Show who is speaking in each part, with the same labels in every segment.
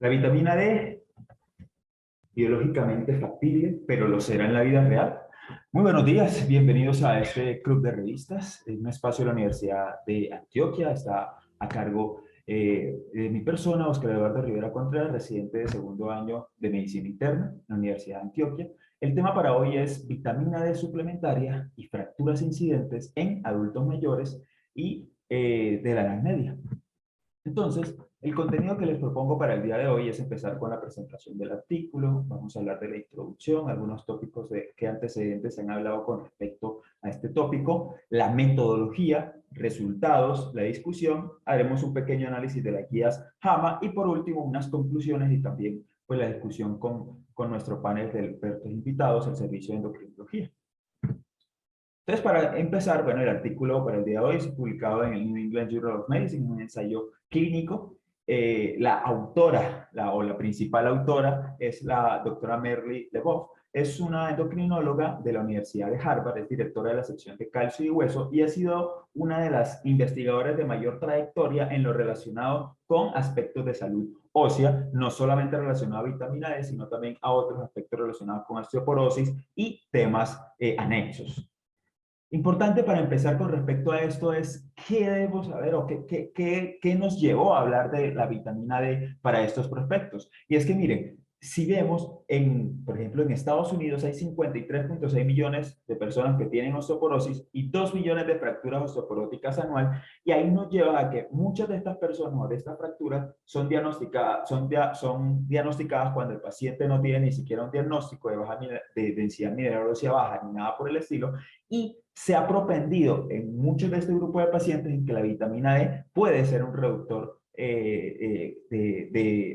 Speaker 1: La vitamina D, biológicamente factible, pero lo será en la vida real. Muy buenos días, bienvenidos a este club de revistas, un espacio de la Universidad de Antioquia. Está a cargo de mi persona, Oscar Eduardo Rivera Contreras, residente de segundo año de Medicina Interna en la Universidad de Antioquia. El tema para hoy es vitamina D suplementaria y fracturas incidentes en adultos mayores y de la edad media. Entonces, el contenido que les propongo para el día de hoy es empezar con la presentación del artículo. Vamos a hablar de la introducción, algunos tópicos que antecedentes se han hablado con respecto a este tópico, la metodología, resultados, la discusión. Haremos un pequeño análisis de las guías JAMA y por último unas conclusiones y también pues la discusión con nuestro panel de expertos invitados, el servicio de endocrinología. Entonces, para empezar, bueno, el artículo para el día de hoy es publicado en el New England Journal of Medicine, un ensayo clínico. La autora, o la principal autora, es la doctora Merle Leboeuf. Es una endocrinóloga de la Universidad de Harvard, es directora de la sección de calcio y hueso y ha sido una de las investigadoras de mayor trayectoria en lo relacionado con aspectos de salud ósea, no solamente relacionado a vitamina D, sino también a otros aspectos relacionados con osteoporosis y temas anexos. Importante para empezar con respecto a esto es qué debemos saber o qué nos llevó a hablar de la vitamina D para estos prospectos. Y es que miren, si vemos, por ejemplo, en Estados Unidos hay 53.6 millones de personas que tienen osteoporosis y 2 millones de fracturas osteoporóticas anual, y ahí nos lleva a que muchas de estas personas o de estas fracturas son diagnosticadas cuando el paciente no tiene ni siquiera un diagnóstico de densidad mineral ósea baja ni nada por el estilo, y se ha propendido en muchos de este grupo de pacientes en que la vitamina D puede ser un reductor de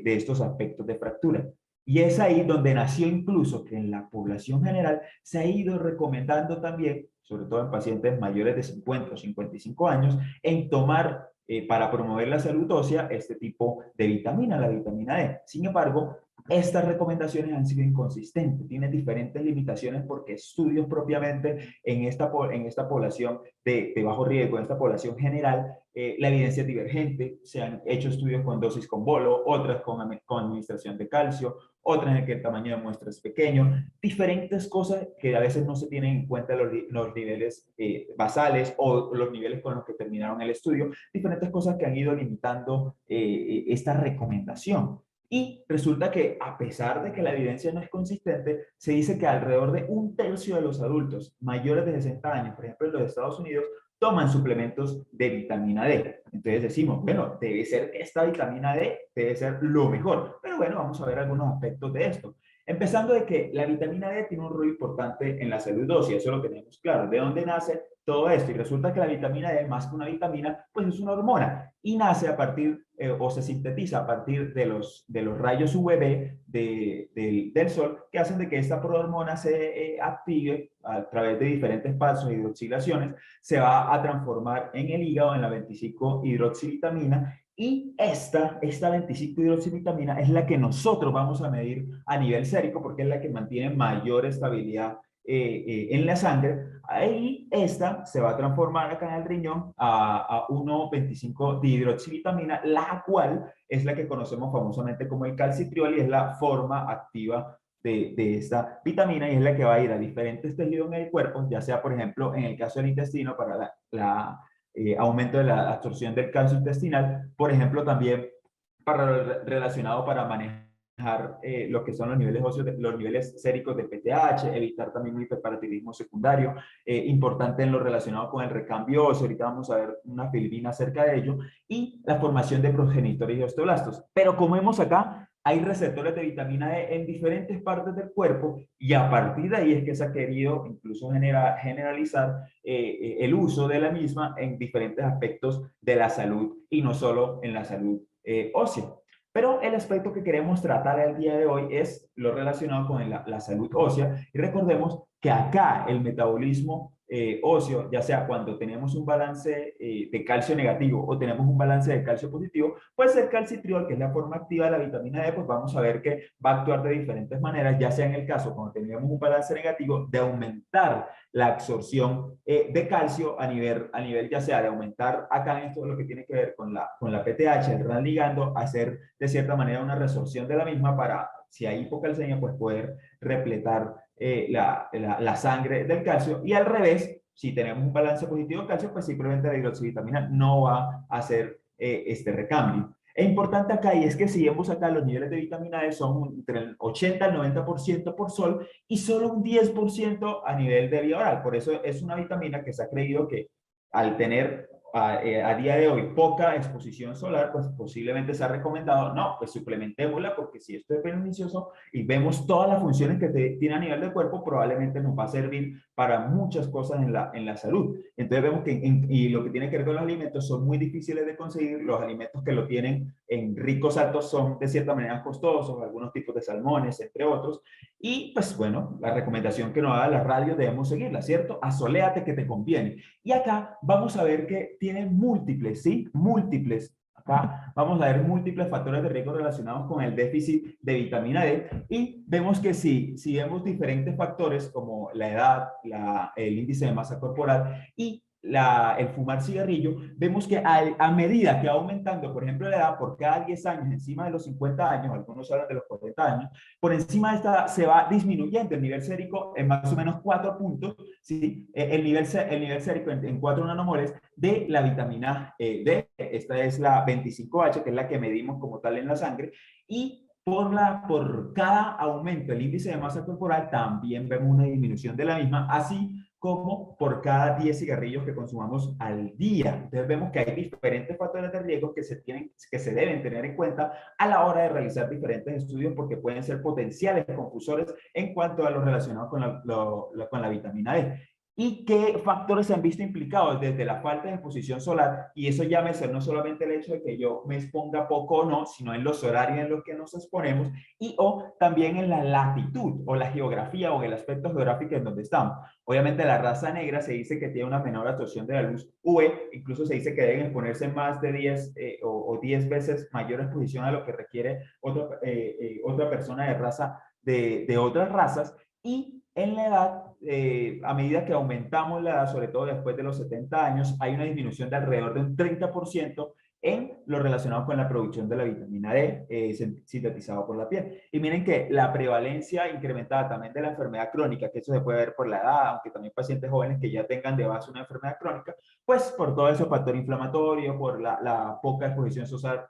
Speaker 1: estos aspectos de fractura. Y es ahí donde nació incluso que en la población general se ha ido recomendando también, sobre todo en pacientes mayores de 50 o 55 años, en tomar para promover la salud ósea este tipo de vitamina, la vitamina D. Sin embargo, estas recomendaciones han sido inconsistentes, tienen diferentes limitaciones porque estudios propiamente en esta población de bajo riesgo, en esta población general, la evidencia es divergente. Se han hecho estudios con dosis con bolo, otras con administración de calcio, otras en que el tamaño de muestra es pequeño, diferentes cosas que a veces no se tienen en cuenta los niveles basales o los niveles con los que terminaron el estudio, diferentes cosas que han ido limitando esta recomendación. Y resulta que a pesar de que la evidencia no es consistente, se dice que alrededor de un tercio de los adultos mayores de 60 años, por ejemplo en los Estados Unidos, toman suplementos de vitamina D. Entonces decimos, bueno, debe ser esta vitamina D, debe ser lo mejor. Pero bueno, vamos a ver algunos aspectos de esto. Empezando de que la vitamina D tiene un rol importante en la salud ósea, eso lo tenemos claro. ¿De dónde nace todo esto? Y resulta que la vitamina D, más que una vitamina, pues es una hormona y nace a partir o se sintetiza a partir de los rayos UVB del sol, que hacen de que esta prohormona se active a través de diferentes pasos de hidroxilaciones, se va a transformar en el hígado en la 25-hidroxivitamina, y esta 25-hidroxivitamina es la que nosotros vamos a medir a nivel sérico porque es la que mantiene mayor estabilidad en la sangre. Ahí esta se va a transformar acá en el riñón a 1,25 de hidroxivitamina, la cual es la que conocemos famosamente como el calcitriol y es la forma activa de esta vitamina, y es la que va a ir a diferentes tejidos en el cuerpo, ya sea por ejemplo en el caso del intestino para aumento de la absorción del calcio intestinal, por ejemplo también relacionado para manejar lo que son los niveles óseos, los niveles séricos de PTH, evitar también un hiperparatilismo secundario, importante en lo relacionado con el recambio óseo. Ahorita vamos a ver una filmina acerca de ello, y la formación de progenitores y osteoblastos. Pero como vemos acá, hay receptores de vitamina D en diferentes partes del cuerpo, y a partir de ahí es que se ha querido incluso generalizar el uso de la misma en diferentes aspectos de la salud y no solo en la salud ósea. Pero el aspecto que queremos tratar el día de hoy es lo relacionado con la salud ósea. Y recordemos que acá el metabolismo óseo, ya sea cuando tenemos un balance de calcio negativo o tenemos un balance de calcio positivo, pues el calcitriol, que es la forma activa de la vitamina D, pues vamos a ver que va a actuar de diferentes maneras, ya sea en el caso cuando tenemos un balance negativo, de aumentar la absorción de calcio a nivel ya sea de aumentar acá en esto lo que tiene que ver con la PTH, el RAN ligando, hacer de cierta manera una resorción de la misma para, si hay hipocalcemia, pues poder repletar la sangre del calcio, y al revés, si tenemos un balance positivo de calcio, pues simplemente la hidroxivitamina no va a hacer este recambio. Es importante acá, y es que si vemos acá los niveles de vitamina D son entre el 80 al 90% por sol y solo un 10% a nivel de vía oral. Por eso es una vitamina que se ha creído que al tener a día de hoy poca exposición solar, pues posiblemente se ha recomendado, no, pues suplementémosla, porque si esto es beneficioso y vemos todas las funciones que tiene a nivel del cuerpo, probablemente nos va a servir para muchas cosas en la salud. Entonces vemos que, y lo que tiene que ver con los alimentos, son muy difíciles de conseguir. Los alimentos que lo tienen en ricos altos son de cierta manera costosos, algunos tipos de salmones, entre otros. Y pues bueno, la recomendación que nos da la radio debemos seguirla, ¿cierto? Asoléate que te conviene. Y acá vamos a ver que tiene múltiples, ¿sí? Múltiples. Acá vamos a ver múltiples factores de riesgo relacionados con el déficit de vitamina D, y vemos que sí, si vemos diferentes factores como la edad, el índice de masa corporal y el fumar cigarrillo, vemos que a medida que va aumentando, por ejemplo, la edad, por cada 10 años, encima de los 50 años, algunos hablan de los 40 años, por encima de esta se va disminuyendo el nivel sérico en más o menos 4 puntos, ¿sí? El nivel sérico en 4 nanomoles de la vitamina D. Esta es la 25H, que es la que medimos como tal en la sangre, y por cada aumento del índice de masa corporal también vemos una disminución de la misma, así como por cada 10 cigarrillos que consumamos al día. Entonces vemos que hay diferentes factores de riesgo que se deben tener en cuenta a la hora de realizar diferentes estudios, porque pueden ser potenciales confusores en cuanto a lo relacionado con la vitamina D. ¿Y qué factores se han visto implicados? Desde la falta de exposición solar, y eso llámese no solamente el hecho de que yo me exponga poco o no, sino en los horarios en los que nos exponemos, y o también en la latitud o la geografía o el aspecto geográfico en donde estamos. Obviamente la raza negra se dice que tiene una menor absorción de la luz UV, incluso se dice que deben exponerse más de 10 o 10 veces mayor exposición a lo que requiere otra persona de raza de otras razas. Y en la edad, a medida que aumentamos la edad, sobre todo después de los 70 años, hay una disminución de alrededor de un 30% en lo relacionado con la producción de la vitamina D sintetizado por la piel. Y miren que la prevalencia incrementada también de la enfermedad crónica, que eso se puede ver por la edad, aunque también pacientes jóvenes que ya tengan de base una enfermedad crónica, pues por todo ese factor inflamatorio, por la poca exposición solar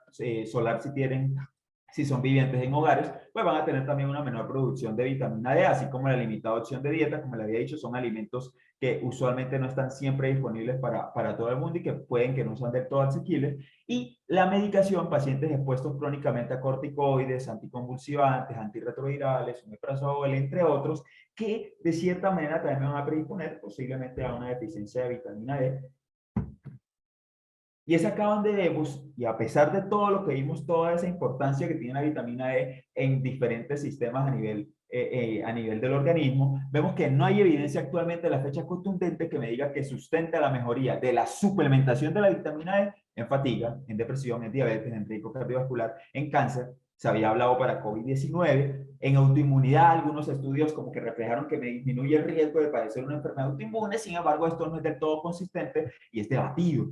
Speaker 1: si son vivientes en hogares, pues van a tener también una menor producción de vitamina D, así como la limitada opción de dieta, como le había dicho, son alimentos que usualmente no están siempre disponibles para todo el mundo y que pueden que no sean del todo asequibles. Y la medicación, pacientes expuestos crónicamente a corticoides, anticonvulsivantes, antirretrovirales, omeprazol, entre otros, que de cierta manera también van a predisponer posiblemente a una deficiencia de vitamina D. Y es acá donde vemos, y a pesar de todo lo que vimos, toda esa importancia que tiene la vitamina D en diferentes sistemas a nivel del organismo, vemos que no hay evidencia actualmente a la fecha contundente que me diga que sustente la mejoría de la suplementación de la vitamina D en fatiga, en depresión, en diabetes, en riesgo cardiovascular, en cáncer. Se había hablado para COVID-19, en autoinmunidad, algunos estudios como que reflejaron que me disminuye el riesgo de padecer una enfermedad autoinmune. Sin embargo, esto no es del todo consistente y es debatido.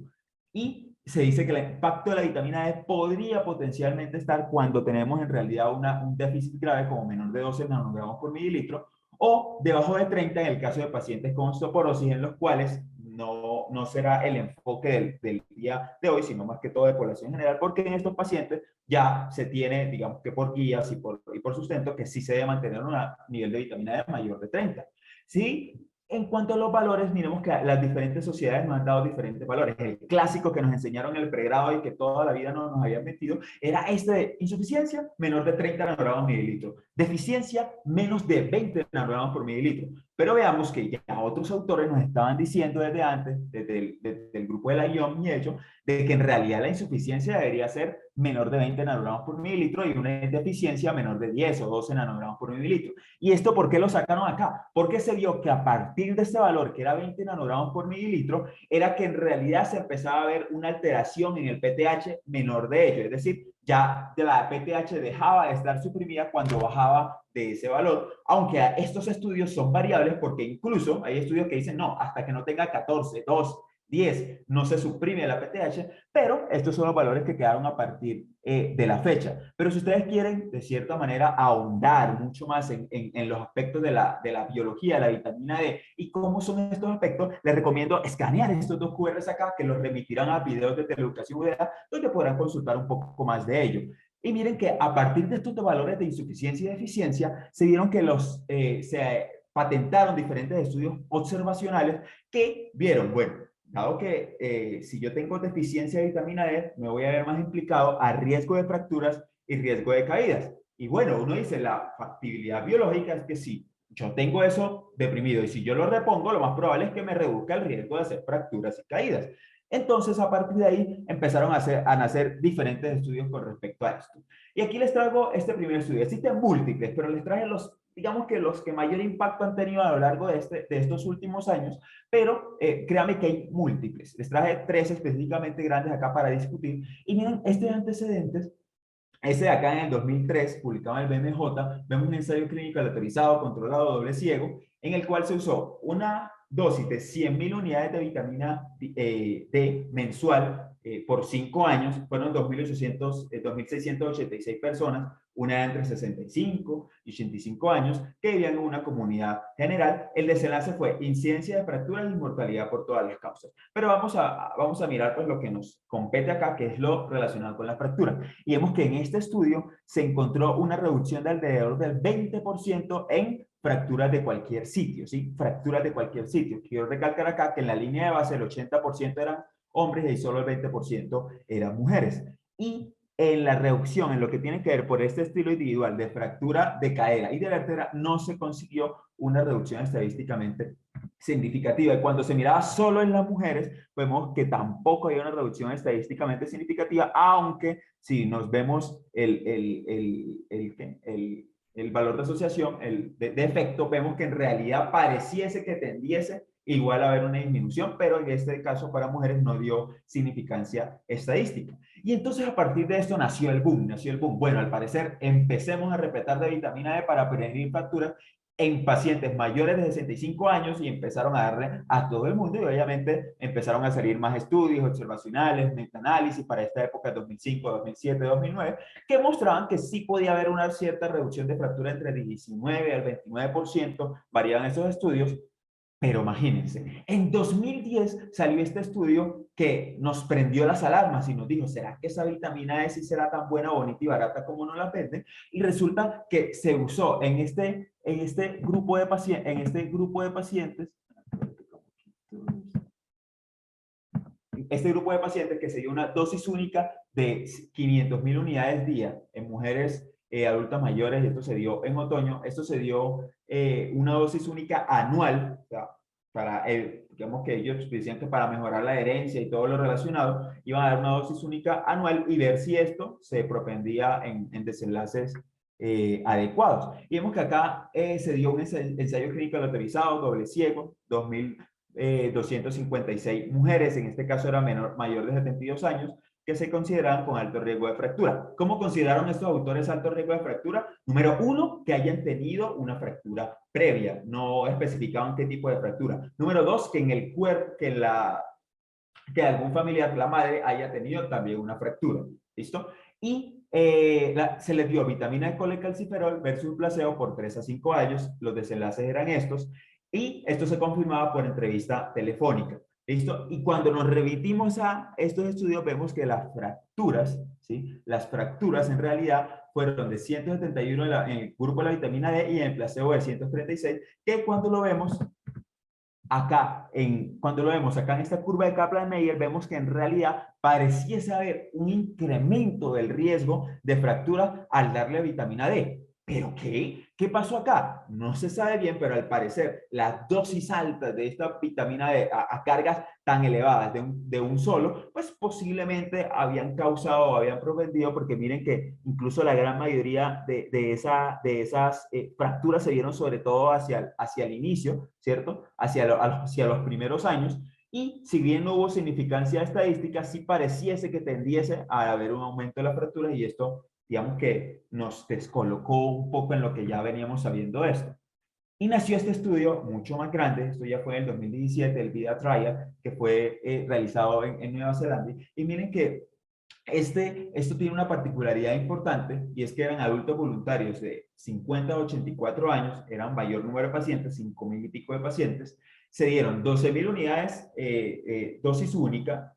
Speaker 1: Y se dice que el impacto de la vitamina D podría potencialmente estar cuando tenemos en realidad un déficit grave como menor de 12 nanogramos por mililitro o debajo de 30 en el caso de pacientes con osteoporosis, en los cuales no será el enfoque del día de hoy, sino más que todo de población general, porque en estos pacientes ya se tiene, digamos que por guías y por sustento, que sí se debe mantener un nivel de vitamina D mayor de 30. ¿Sí? En cuanto a los valores, miremos que las diferentes sociedades nos han dado diferentes valores. El clásico que nos enseñaron en el pregrado y que toda la vida nos habían metido era este de insuficiencia menor de 30 nanogramos por mililitro, deficiencia menos de 20 nanogramos por mililitro, Pero veamos que ya otros autores nos estaban diciendo desde antes, desde el grupo de la Guión y hecho, de que en realidad la insuficiencia debería ser menor de 20 nanogramos por mililitro y una deficiencia menor de 10 o 12 nanogramos por mililitro. ¿Y esto por qué lo sacaron acá? Porque se vio que a partir de este valor, que era 20 nanogramos por mililitro, era que en realidad se empezaba a ver una alteración en el PTH menor de ello, es decir, ya la PTH dejaba de estar suprimida cuando bajaba de ese valor, aunque estos estudios son variables porque incluso hay estudios que dicen no, hasta que no tenga 14, 2, 10, no se suprime la PTH, pero estos son los valores que quedaron a partir de la fecha. Pero si ustedes quieren, de cierta manera, ahondar mucho más en los aspectos de la biología, de la vitamina D y cómo son estos aspectos, les recomiendo escanear estos dos QRs acá que los remitirán a videos de Teleeducación UDA, donde podrán consultar un poco más de ello. Y miren que a partir de estos valores de insuficiencia y deficiencia, se vieron que se patentaron diferentes estudios observacionales que vieron, bueno, dado que si yo tengo deficiencia de vitamina D, me voy a ver más implicado a riesgo de fracturas y riesgo de caídas. Y bueno, uno dice, la factibilidad biológica es que si yo tengo eso deprimido y si yo lo repongo, lo más probable es que me reduzca el riesgo de hacer fracturas y caídas. Entonces, a partir de ahí, empezaron a nacer diferentes estudios con respecto a esto. Y aquí les traigo este primer estudio. Existen múltiples, pero les traje digamos que los que mayor impacto han tenido a lo largo de estos últimos años, pero créanme que hay múltiples. Les traje tres específicamente grandes acá para discutir. Y miren, estos antecedentes, ese de acá en el 2003, publicado en el BMJ, vemos un ensayo clínico aleatorizado, controlado, doble ciego, en el cual se usó una dosis de 100.000 unidades de vitamina D mensual por 5 años. Fueron 2.686 personas, una entre 65 y 85 años, que vivían en una comunidad general. El desenlace fue incidencia de fracturas y mortalidad por todas las causas. Pero vamos a mirar pues lo que nos compete acá, que es lo relacionado con la fractura. Y vemos que en este estudio se encontró una reducción de alrededor del 20% en fracturas de cualquier sitio, ¿sí? Fracturas de cualquier sitio. Quiero recalcar acá que en la línea de base el 80% eran hombres y solo el 20% eran mujeres. Y en la reducción, en lo que tiene que ver por este estilo individual de fractura de cadera y de vértebra, no se consiguió una reducción estadísticamente significativa. Y cuando se miraba solo en las mujeres, vemos que tampoco hay una reducción estadísticamente significativa, aunque si nos vemos el valor de asociación, de efecto, vemos que en realidad pareciese que tendiese igual a haber una disminución, pero en este caso para mujeres no dio significancia estadística. Y entonces a partir de esto nació el boom, Bueno, al parecer empecemos a respetar de vitamina D para prevenir fracturas en pacientes mayores de 65 años y empezaron a darle a todo el mundo y obviamente empezaron a salir más estudios observacionales, metaanálisis para esta época 2005, 2007, 2009, que mostraban que sí podía haber una cierta reducción de fractura entre 19 al 29%, variaban esos estudios. Pero imagínense, en 2010 salió este estudio que nos prendió las alarmas y nos dijo, ¿será que esa vitamina D sí será tan buena, bonita y barata como nos la venden? Y resulta que se usó en este grupo de pacientes, que se dio una dosis única de 500.000 unidades día en mujeres adultas mayores, y esto se dio en otoño. Esto se dio una dosis única anual, o sea, digamos que ellos decían que para mejorar la herencia y todo lo relacionado, iban a dar una dosis única anual y ver si esto se propendía en desenlaces adecuados. Y vemos que acá se dio un ensayo clínico autorizado, doble ciego, 256 mujeres, en este caso era mayor de 72 años, que se consideraban con alto riesgo de fractura. ¿Cómo consideraron estos autores alto riesgo de fractura? Número uno, que hayan tenido una fractura previa, no especificaban qué tipo de fractura. Número dos, que en el cuerpo, que algún familiar, la madre, haya tenido también una fractura. ¿Listo? Y se les dio vitamina de colecalciferol versus placebo por 3 a 5 años. Los desenlaces eran estos. Y esto se confirmaba por entrevista telefónica. ¿Listo? Y cuando nos remitimos a estos estudios, vemos que las fracturas, ¿sí? Las fracturas en realidad fueron de 171 en el grupo de la vitamina D y en el placebo de 136, que cuando lo vemos acá, cuando lo vemos acá en esta curva de Kaplan-Meier, vemos que en realidad pareciese haber un incremento del riesgo de fractura al darle vitamina D. ¿Pero qué? ¿Qué pasó acá? No se sabe bien, pero al parecer las dosis altas de esta vitamina D a cargas tan elevadas de un solo, pues posiblemente habían causado o habían propendido, porque miren que incluso la gran mayoría de esas fracturas se dieron sobre todo hacia el inicio, ¿cierto? Hacia los primeros años. Y si bien no hubo significancia estadística, sí pareciese que tendiese a haber un aumento de las fracturas, y esto, digamos que nos descolocó un poco en lo que ya veníamos sabiendo de esto. Y nació este estudio mucho más grande, esto ya fue en el 2017, el VIDA Trial, que fue realizado en Nueva Zelanda. Y miren que esto tiene una particularidad importante, y es que eran adultos voluntarios de 50 a 84 años, eran mayor número de pacientes, 5.000 y pico de pacientes, se dieron 12.000 unidades, dosis única,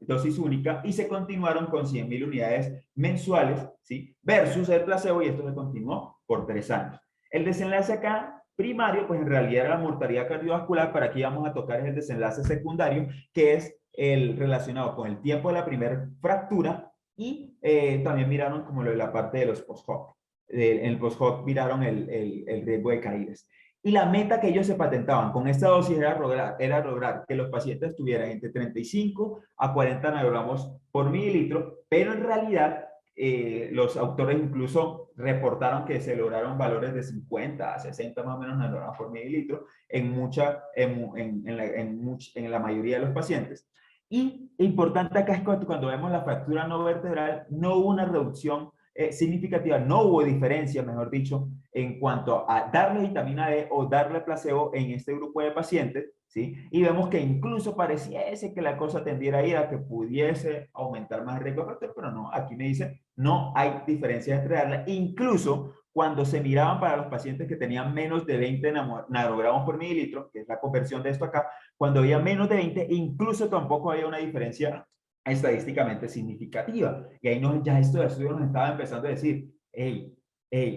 Speaker 1: y se continuaron con 100.000 unidades mensuales, ¿sí? Versus el placebo, y esto se continuó por 3 años. El desenlace acá primario, pues en realidad era la mortalidad cardiovascular, para aquí vamos a tocar el desenlace secundario, que es el relacionado con el tiempo de la primera fractura, y también miraron como lo de la parte de los post-hoc. En el post-hoc miraron el riesgo de caídas. Y la meta que ellos se patentaban con esta dosis era lograr que los pacientes tuvieran entre 35 a 40 nanogramos por mililitro, pero en realidad los autores incluso reportaron que se lograron valores de 50 a 60 más o menos nanogramos por mililitro en la mayoría de los pacientes. Y importante acá es que cuando vemos la fractura no vertebral, no hubo una reducción significativa, no hubo diferencia, mejor dicho, en cuanto a darle vitamina D o darle placebo en este grupo de pacientes, ¿sí? Y vemos que incluso pareciese que la cosa tendiera a ir a que pudiese aumentar más el riesgo de fractura, pero no, aquí me dice, no hay diferencia entre darle, incluso cuando se miraban para los pacientes que tenían menos de 20 nanogramos por mililitro, que es la conversión de esto acá, cuando había menos de 20, incluso tampoco había una diferencia estadísticamente significativa. Y ahí ya estos estudios nos estaban empezando a decir, hey,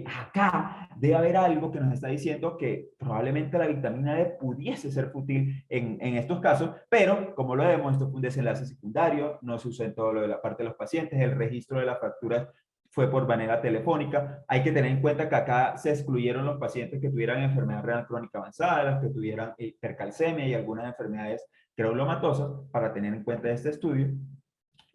Speaker 1: acá debe haber algo que nos está diciendo que probablemente la vitamina D pudiese ser útil en estos casos, pero como lo vemos, esto fue un desenlace secundario, no se usó en todo lo de la parte de los pacientes, el registro de las fracturas fue por manera telefónica. Hay que tener en cuenta que acá se excluyeron los pacientes que tuvieran enfermedad renal crónica avanzada, los que tuvieran hipercalcemia y algunas enfermedades creulomatosas, para tener en cuenta este estudio.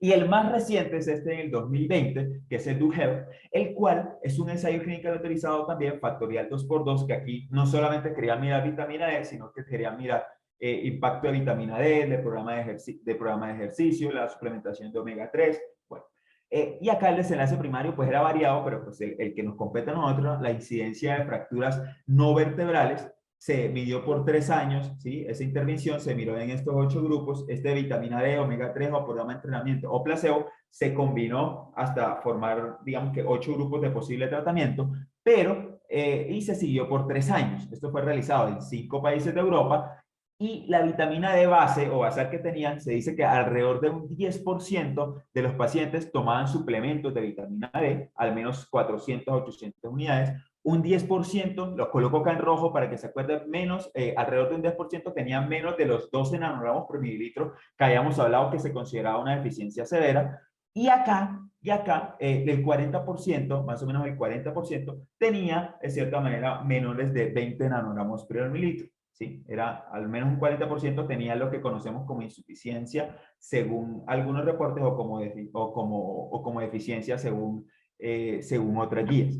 Speaker 1: Y el más reciente es este en el 2020, que es el DoHealth, el cual es un ensayo clínico autorizado también, factorial 2x2, que aquí no solamente quería mirar vitamina D, sino que quería mirar impacto de vitamina D, de programa de ejercicio, la suplementación de omega 3. Bueno, y acá el desenlace primario pues era variado, pero pues el que nos compete a nosotros, la incidencia de fracturas no vertebrales, se midió por 3 años, ¿sí? Esa intervención se miró en estos 8 grupos, de vitamina D, omega 3 o programa de entrenamiento o placebo, se combinó hasta formar, digamos que 8 grupos de posible tratamiento, pero, y se siguió por 3 años. Esto fue realizado en 5 países de Europa, y la vitamina D base o basal que tenían, se dice que alrededor de un 10% de los pacientes tomaban suplementos de vitamina D, al menos 400 a 800 unidades, un 10%, lo coloco acá en rojo para que se acuerden, menos, alrededor de un 10% tenían menos de los 12 nanogramos por mililitro, que habíamos hablado que se consideraba una deficiencia severa, y acá el 40%, más o menos el 40%, tenía, de cierta manera, menores de 20 nanogramos por mililitro. ¿Sí? Era al menos un 40% tenía lo que conocemos como insuficiencia, según algunos reportes, o como deficiencia según otras guías.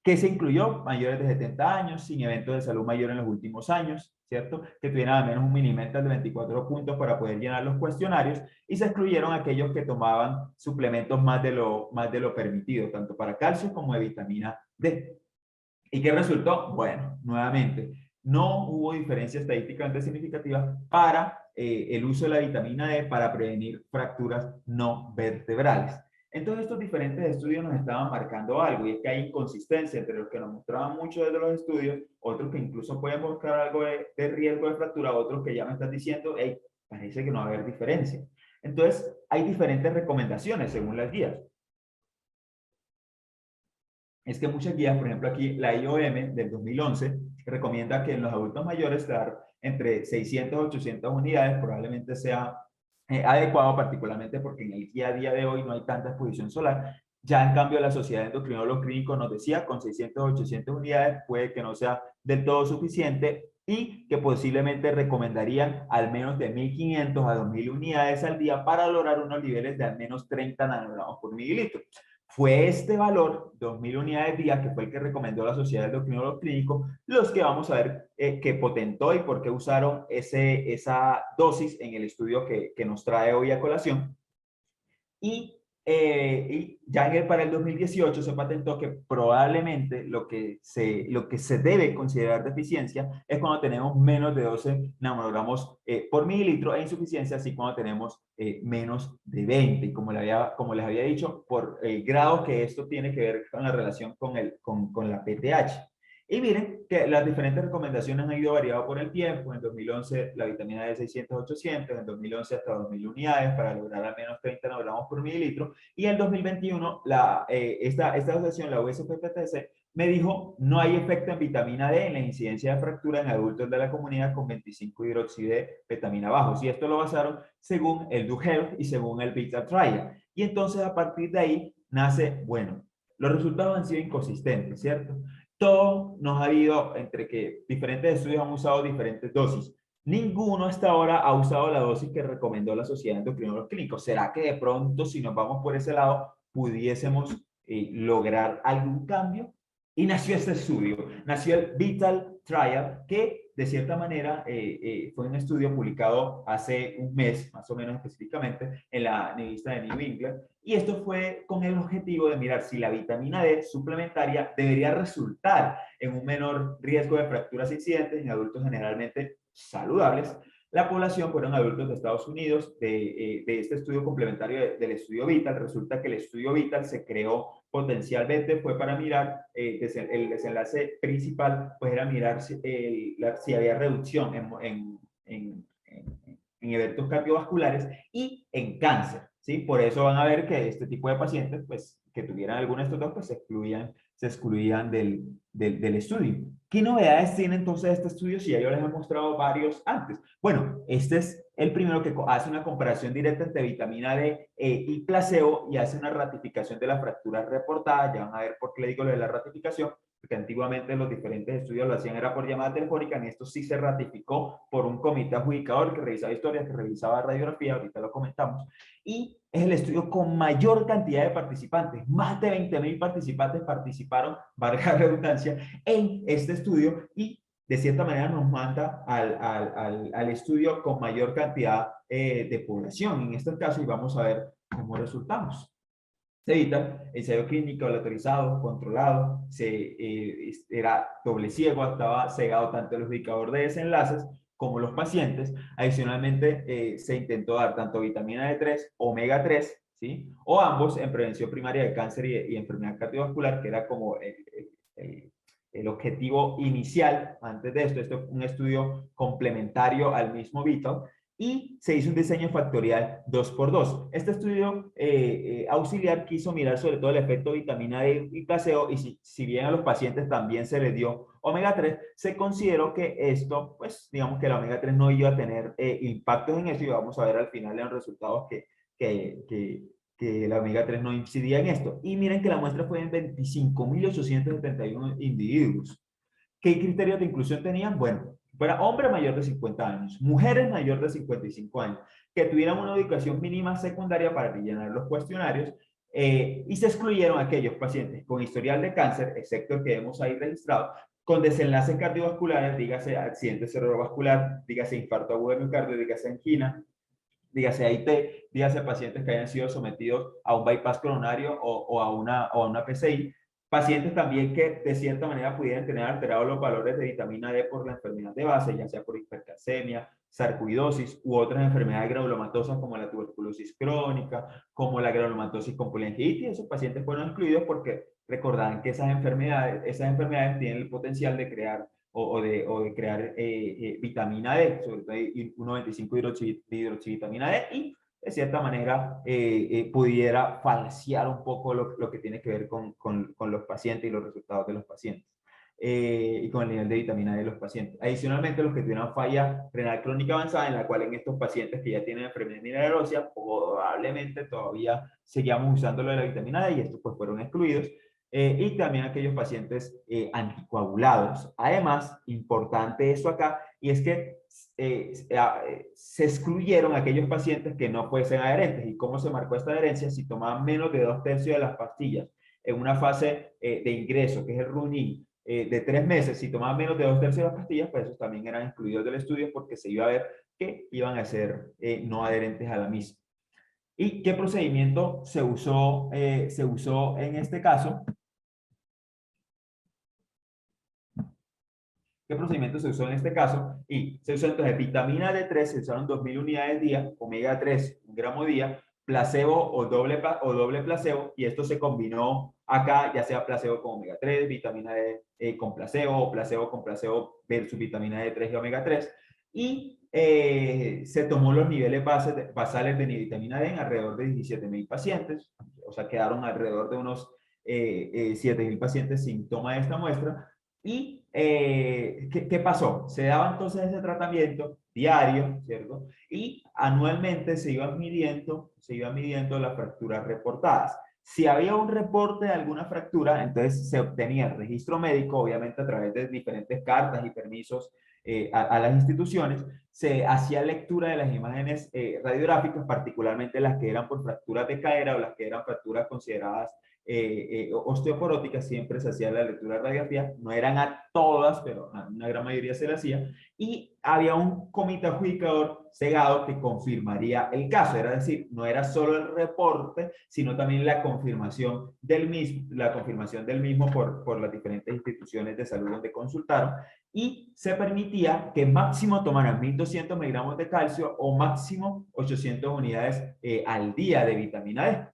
Speaker 1: ¿Qué se incluyó? Mayores de 70 años, sin eventos de salud mayor en los últimos años, ¿cierto? Que tuvieran al menos un Minimental de 24 puntos para poder llenar los cuestionarios, y se excluyeron aquellos que tomaban suplementos más de lo permitido, tanto para calcio como de vitamina D. ¿Y qué resultó? Bueno, nuevamente, no hubo diferencia estadísticamente significativa para el uso de la vitamina D para prevenir fracturas no vertebrales. Entonces, estos diferentes estudios nos estaban marcando algo, y es que hay inconsistencia entre los que nos mostraban mucho de los estudios, otros que incluso pueden mostrar algo de riesgo de fractura, otros que ya me están diciendo, hey, parece que no va a haber diferencia. Entonces, hay diferentes recomendaciones según las guías. Es que muchas guías, por ejemplo aquí la IOM del 2011, recomienda que en los adultos mayores dar entre 600 a 800 unidades, probablemente sea adecuado, particularmente porque en el día a día de hoy no hay tanta exposición solar, Ya en cambio la Sociedad de Endocrinólogos Clínicos nos decía con 600 o 800 unidades puede que no sea del todo suficiente y que posiblemente recomendarían al menos de 1500 a 2000 unidades al día para lograr unos niveles de al menos 30 nanogramos por mililitro. Fue este valor, 2000 unidades día, que fue el que recomendó la Sociedad de Endocrinólogos Clínicos, los que vamos a ver que potentó y por qué usaron esa dosis en el estudio que nos trae hoy a colación. Y ya para el 2018 se patentó que probablemente lo que se debe considerar deficiencia es cuando tenemos menos de 12 nanogramos por mililitro e insuficiencia así cuando tenemos menos de 20. Y como les había dicho, por el grado que esto tiene que ver con la relación con la PTH. Y miren que las diferentes recomendaciones han ido variando por el tiempo. En 2011 la vitamina D 600-800, en 2011 hasta 2000 unidades para lograr al menos 30 nanogramos por mililitro. Y en 2021 esta asociación, la USPPTC, me dijo no hay efecto en vitamina D en la incidencia de fractura en adultos de la comunidad con 25 hidroxibetamina bajos. Y esto lo basaron según el DUHELP y según el Beta Trial. Y entonces a partir de ahí nace, bueno, los resultados han sido inconsistentes, ¿cierto? Todo nos ha ido entre que diferentes estudios han usado diferentes dosis. Ninguno hasta ahora ha usado la dosis que recomendó la Sociedad de Endocrinólogos Clínicos. ¿Será que de pronto, si nos vamos por ese lado, pudiésemos lograr algún cambio? Y nació este estudio, nació el Vital Trial, que de cierta manera fue un estudio publicado hace un mes, más o menos específicamente, en la revista de New England, y esto fue con el objetivo de mirar si la vitamina D suplementaria debería resultar en un menor riesgo de fracturas incidentes en adultos generalmente saludables. La población fueron adultos de Estados Unidos de este estudio complementario del estudio Vital. Resulta que el estudio Vital se creó potencialmente, fue para mirar, el desenlace principal, pues era mirar si había reducción en eventos cardiovasculares y en cáncer, ¿sí? Por eso van a ver que este tipo de pacientes, pues, que tuvieran alguno de estos dos, pues, se excluían del estudio. ¿Qué novedades tiene entonces este estudio si ya yo les he mostrado varios antes? Bueno, este es el primero que hace una comparación directa entre vitamina D y placebo y hace una ratificación de las fracturas reportadas. Ya van a ver por qué le digo lo de la ratificación, porque antiguamente los diferentes estudios lo hacían era por llamada telefónica, en esto sí se ratificó por un comité adjudicador que revisaba historias, que revisaba radiografía, ahorita lo comentamos, y es el estudio con mayor cantidad de participantes, más de 20,000 participantes participaron, valga la redundancia, en este estudio y de cierta manera nos manda al estudio con mayor cantidad de población en este caso y vamos a ver cómo resultamos. Se evita ensayo clínico aleatorizado, controlado, era doble ciego, estaba cegado tanto el indicador de desenlaces como los pacientes. Adicionalmente, se intentó dar tanto vitamina D3, omega 3, ¿sí? O ambos en prevención primaria de cáncer y enfermedad cardiovascular, que era como el objetivo inicial antes de esto. Esto es un estudio complementario al mismo Vital y se hizo un diseño factorial 2x2. Este estudio auxiliar quiso mirar sobre todo el efecto vitamina D y placebo y si bien a los pacientes también se les dio omega 3, se consideró que esto, pues digamos que la omega 3 no iba a tener impactos en eso y vamos a ver al final en los resultados que, que la omega 3 no incidía en esto. Y miren que la muestra fue en 25.871 individuos. ¿Qué criterios de inclusión tenían? Bueno, fuera hombre mayor de 50 años, mujeres mayor de 55 años, que tuvieran una educación mínima secundaria para llenar los cuestionarios y se excluyeron aquellos pacientes con historial de cáncer, excepto el que hemos ahí registrado, con desenlaces cardiovasculares, dígase accidente cerebrovascular, dígase infarto agudo de miocardio, dígase angina, dígase AIT, dígase pacientes que hayan sido sometidos a un bypass coronario o a una PCI, pacientes también que de cierta manera pudieran tener alterados los valores de vitamina D por la enfermedad de base, ya sea por hipercalcemia, sarcoidosis u otras enfermedades granulomatosas como la tuberculosis crónica, como la granulomatosis con poliangiitis. Esos pacientes fueron excluidos porque recordaban que esas enfermedades tienen el potencial de crear o de crear vitamina D, sobre todo 1,25 hidroxivitamina D, y de cierta manera pudiera falsear un poco lo que tiene que ver con los pacientes y los resultados de los pacientes. y con el nivel de vitamina D de los pacientes. Adicionalmente, los que tuvieron falla renal crónica avanzada, en la cual en estos pacientes que ya tienen enfermedad mineral ósea, probablemente todavía seguíamos usando lo de la vitamina D y estos pues fueron excluidos. Y también aquellos pacientes anticoagulados. Además, importante eso acá, y es que se excluyeron aquellos pacientes que no fuesen adherentes. ¿Y cómo se marcó esta adherencia? Si tomaban menos de 2/3 de las pastillas en una fase de ingreso, que es el run-in, de 3 meses, si tomaban menos de 2/3 de las pastillas, pues esos también eran excluidos del estudio porque se iba a ver que iban a ser no adherentes a la misma. ¿Y qué procedimiento se usó en este caso? ¿Qué procedimiento se usó en este caso? Y se usó entonces vitamina D3, se usaron 2000 unidades día, omega 3, 1 gramo día, placebo o doble placebo, y esto se combinó acá, ya sea placebo con omega 3, vitamina D con placebo, o placebo con placebo versus vitamina D3 y omega 3, y se tomó los niveles basales de vitamina D en alrededor de 17,000 pacientes, o sea, quedaron alrededor de unos 7,000 pacientes sin toma de esta muestra. ¿Y qué pasó? Se daba entonces ese tratamiento diario, ¿cierto? Y anualmente se iban midiendo las fracturas reportadas. Si había un reporte de alguna fractura, entonces se obtenía el registro médico, obviamente a través de diferentes cartas y permisos a las instituciones. Se hacía lectura de las imágenes radiográficas, particularmente las que eran por fracturas de cadera o las que eran fracturas consideradas osteoporóticas. Siempre se hacía la lectura de radiografía, no eran a todas, pero a una gran mayoría se la hacía, y había un comité adjudicador cegado que confirmaría el caso, era decir, no era solo el reporte, sino también la confirmación del mismo por las diferentes instituciones de salud donde consultaron, y se permitía que máximo tomaran 1.200 miligramos de calcio o máximo 800 unidades al día de vitamina D.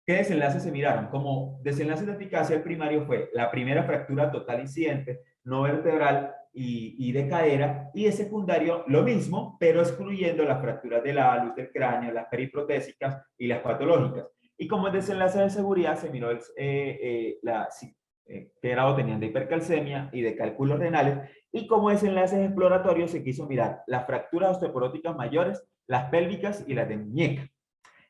Speaker 1: ¿Qué desenlaces se miraron? Como desenlaces de eficacia, el primario fue la primera fractura total incidente, no vertebral y de cadera, y de secundario lo mismo, pero excluyendo las fracturas de la alus, del cráneo, las periprotésicas y las patológicas. Y como desenlace de seguridad se miró qué grado tenían de hipercalcemia y de cálculos renales, y como desenlaces exploratorios se quiso mirar las fracturas osteoporóticas mayores, las pélvicas y las de muñeca.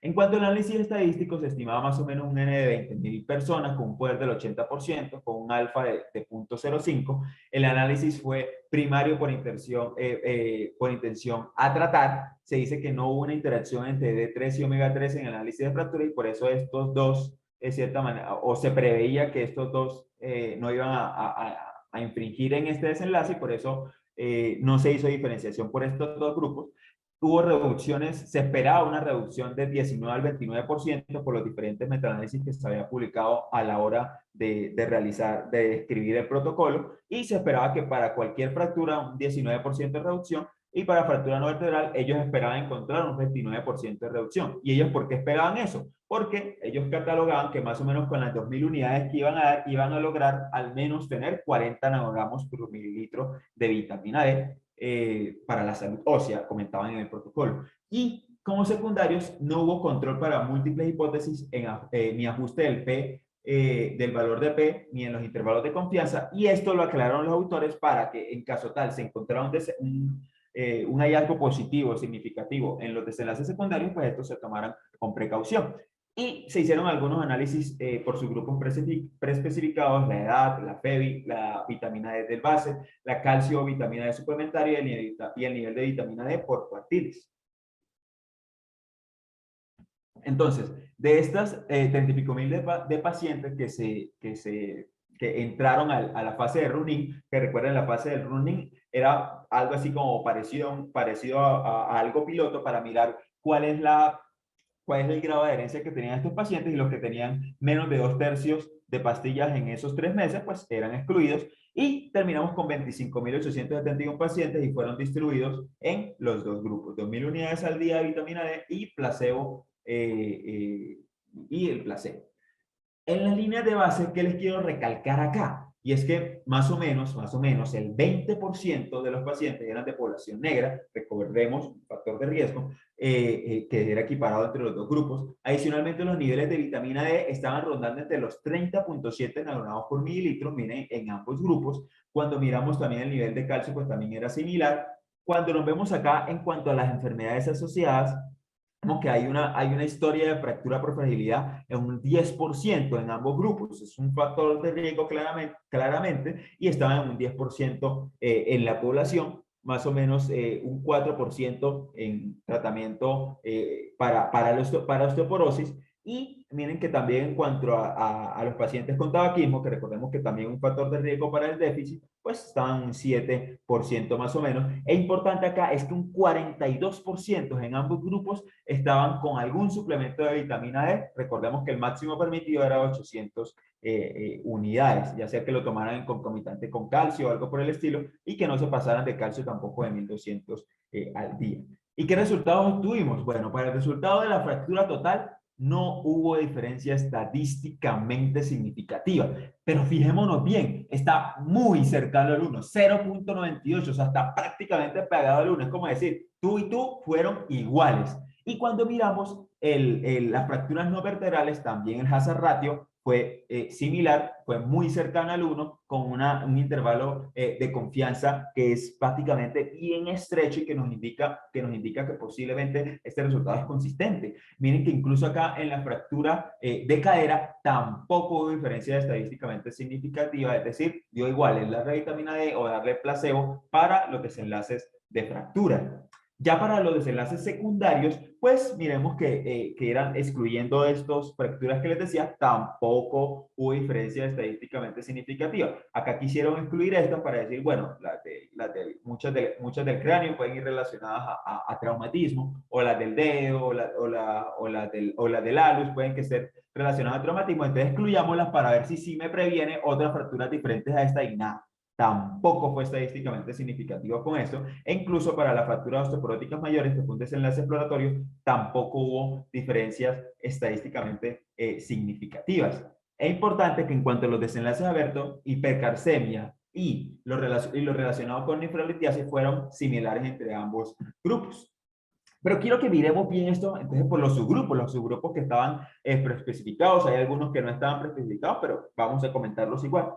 Speaker 1: En cuanto al análisis estadístico, se estimaba más o menos un N de 20,000 personas con un poder del 80%, con un alfa de 0.05. El análisis fue primario por intención a tratar. Se dice que no hubo una interacción entre D3 y omega 3 en el análisis de fractura, y por eso estos dos, de cierta manera, o se preveía que estos dos no iban a infringir en este desenlace, y por eso no se hizo diferenciación por estos dos grupos. Hubo reducciones, se esperaba una reducción del 19 al 29% por los diferentes metaanálisis que se había publicado a la hora de escribir el protocolo, y se esperaba que para cualquier fractura un 19% de reducción, y para fractura no vertebral ellos esperaban encontrar un 29% de reducción. ¿Y ellos por qué esperaban eso? Porque ellos catalogaban que más o menos con las 2.000 unidades que iban a dar, iban a lograr al menos tener 40 nanogramos por mililitro de vitamina D para la salud ósea, comentaban en el protocolo. Y como secundarios, no hubo control para múltiples hipótesis ni ajuste del P, del valor de P, ni en los intervalos de confianza, y esto lo aclararon los autores para que en caso tal se encontrara un hallazgo positivo significativo en los desenlaces secundarios, pues estos se tomaran con precaución. Y se hicieron algunos análisis por subgrupos preespecificados: la edad, la FEBI, la vitamina D del base, la calcio vitamina D suplementaria y el nivel de vitamina D por cuartiles. Entonces, de estas 35,000 de pacientes que entraron a la fase de running, que recuerden, la fase del running era algo así como parecido a algo piloto para mirar cuál es el grado de adherencia que tenían estos pacientes, y los que tenían menos de 2/3 de pastillas en esos 3 meses, pues eran excluidos, y terminamos con 25,871 pacientes, y fueron distribuidos en los dos grupos: 2.000 unidades al día de vitamina D y placebo, y el placebo. En las líneas de base, ¿qué les quiero recalcar acá? Y es que más o menos, el 20% de los pacientes eran de población negra. recordemos, un factor de riesgo, que era equiparado entre los dos grupos. Adicionalmente, los niveles de vitamina D estaban rondando entre los 30.7 nanogrados por mililitro, miren, en ambos grupos. Cuando miramos también el nivel de calcio, pues también era similar. Cuando nos vemos acá en cuanto a las enfermedades asociadas, como que hay una historia de fractura por fragilidad en un 10% en ambos grupos. Es un factor de riesgo claramente y estaba en un 10% en la población, más o menos un 4% en tratamiento para osteoporosis. Y miren que también en cuanto a los pacientes con tabaquismo, que recordemos que también un factor de riesgo para el déficit, pues están un 7% más o menos. E importante acá es que un 42% en ambos grupos estaban con algún suplemento de vitamina D. Recordemos que el máximo permitido era 800 unidades, ya sea que lo tomaran en concomitante con calcio o algo por el estilo, y que no se pasaran de calcio tampoco de 1200 al día. ¿Y qué resultados obtuvimos? Bueno, para el resultado de la fractura total, no hubo diferencia estadísticamente significativa, pero fijémonos bien, está muy cercano al 1, 0.98, o sea, está prácticamente pegado al 1, es como decir, tú y tú fueron iguales. Y cuando miramos las fracturas no vertebrales, también el hazard ratio fue similar, fue muy cercano al 1, con un intervalo de confianza que es prácticamente bien estrecho y que nos indica que posiblemente este resultado es consistente. Miren que incluso acá en la fractura de cadera tampoco hubo diferencia estadísticamente significativa, es decir, dio igual el darle vitamina D o darle placebo para los desenlaces de fractura. Ya para los desenlaces secundarios, pues miremos que eran excluyendo estas fracturas que les decía, tampoco hubo diferencia estadísticamente significativa. Acá quisieron excluir estas para decir, bueno, muchas del cráneo pueden ir relacionadas a traumatismo, o las del dedo, o las del alus pueden que ser relacionadas a traumatismo. Entonces excluyámoslas para ver si sí me previene otras fracturas diferentes a esta y nada. Tampoco fue estadísticamente significativo con eso, e incluso para las fracturas osteoporóticas mayores, que fue un desenlace exploratorio, tampoco hubo diferencias estadísticamente significativas. Es importante que en cuanto a los desenlaces abiertos, hipercalcemia y lo relacionado con nefrolitiasis fueron similares entre ambos grupos. Pero quiero que miremos bien esto, entonces, por los subgrupos que estaban preespecificados. Hay algunos que no estaban preespecificados, pero vamos a comentarlos igual.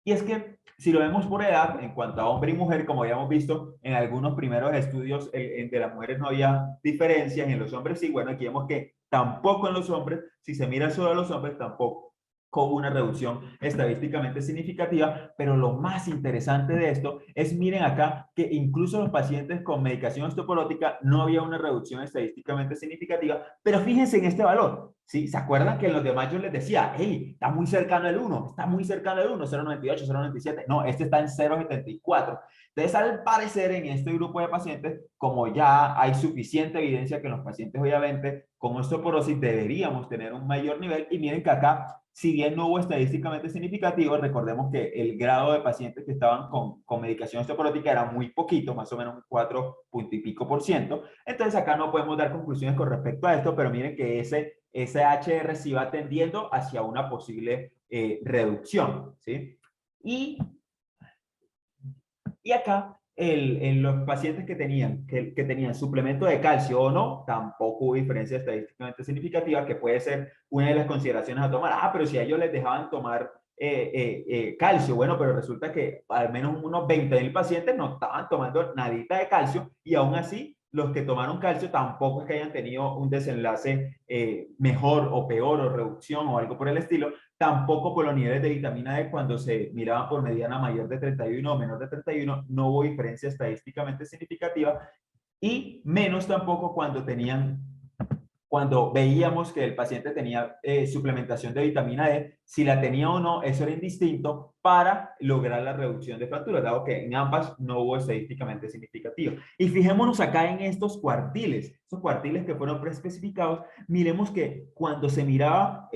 Speaker 1: Y es que si lo vemos por edad, en cuanto a hombre y mujer, como habíamos visto en algunos primeros estudios, entre las mujeres no había diferencias, en los hombres sí. Bueno, aquí vemos que tampoco en los hombres, si se mira solo a los hombres, tampoco con una reducción estadísticamente significativa. Pero lo más interesante de esto es, miren acá, que incluso los pacientes con medicación osteoporótica no había una reducción estadísticamente significativa. Pero fíjense en este valor, ¿sí? ¿Se acuerdan que en los demás yo les decía, hey, está muy cercano al 1, está muy cercano al 1, 0.98, 0.97? No, este está en 0.74. Entonces, al parecer, en este grupo de pacientes, como ya hay suficiente evidencia que los pacientes, obviamente, con osteoporosis deberíamos tener un mayor nivel. Y miren que acá, si bien no hubo estadísticamente significativo, recordemos que el grado de pacientes que estaban con medicación osteoporótica era muy poquito, más o menos un 4 punto y pico por ciento. Entonces, acá no podemos dar conclusiones con respecto a esto, pero miren que ese HR sí va tendiendo hacia una posible reducción, ¿sí? Y acá, en los pacientes que tenían suplemento de calcio o no, tampoco hubo diferencia estadísticamente significativa, que puede ser una de las consideraciones a tomar. Ah, pero si a ellos les dejaban tomar calcio, bueno, pero resulta que al menos unos 20.000 pacientes no estaban tomando nadita de calcio, y aún así los que tomaron calcio tampoco es que hayan tenido un desenlace mejor o peor o reducción o algo por el estilo. Tampoco por los niveles de vitamina D, cuando se miraban por mediana mayor de 31 o menor de 31, no hubo diferencia estadísticamente significativa, y menos tampoco cuando veíamos que el paciente tenía suplementación de vitamina D. Si la tenía o no, eso era indistinto para lograr la reducción de fracturas, dado que en ambas no hubo estadísticamente significativo. Y fijémonos acá en estos esos cuartiles que fueron preespecificados. Miremos que cuando se miraba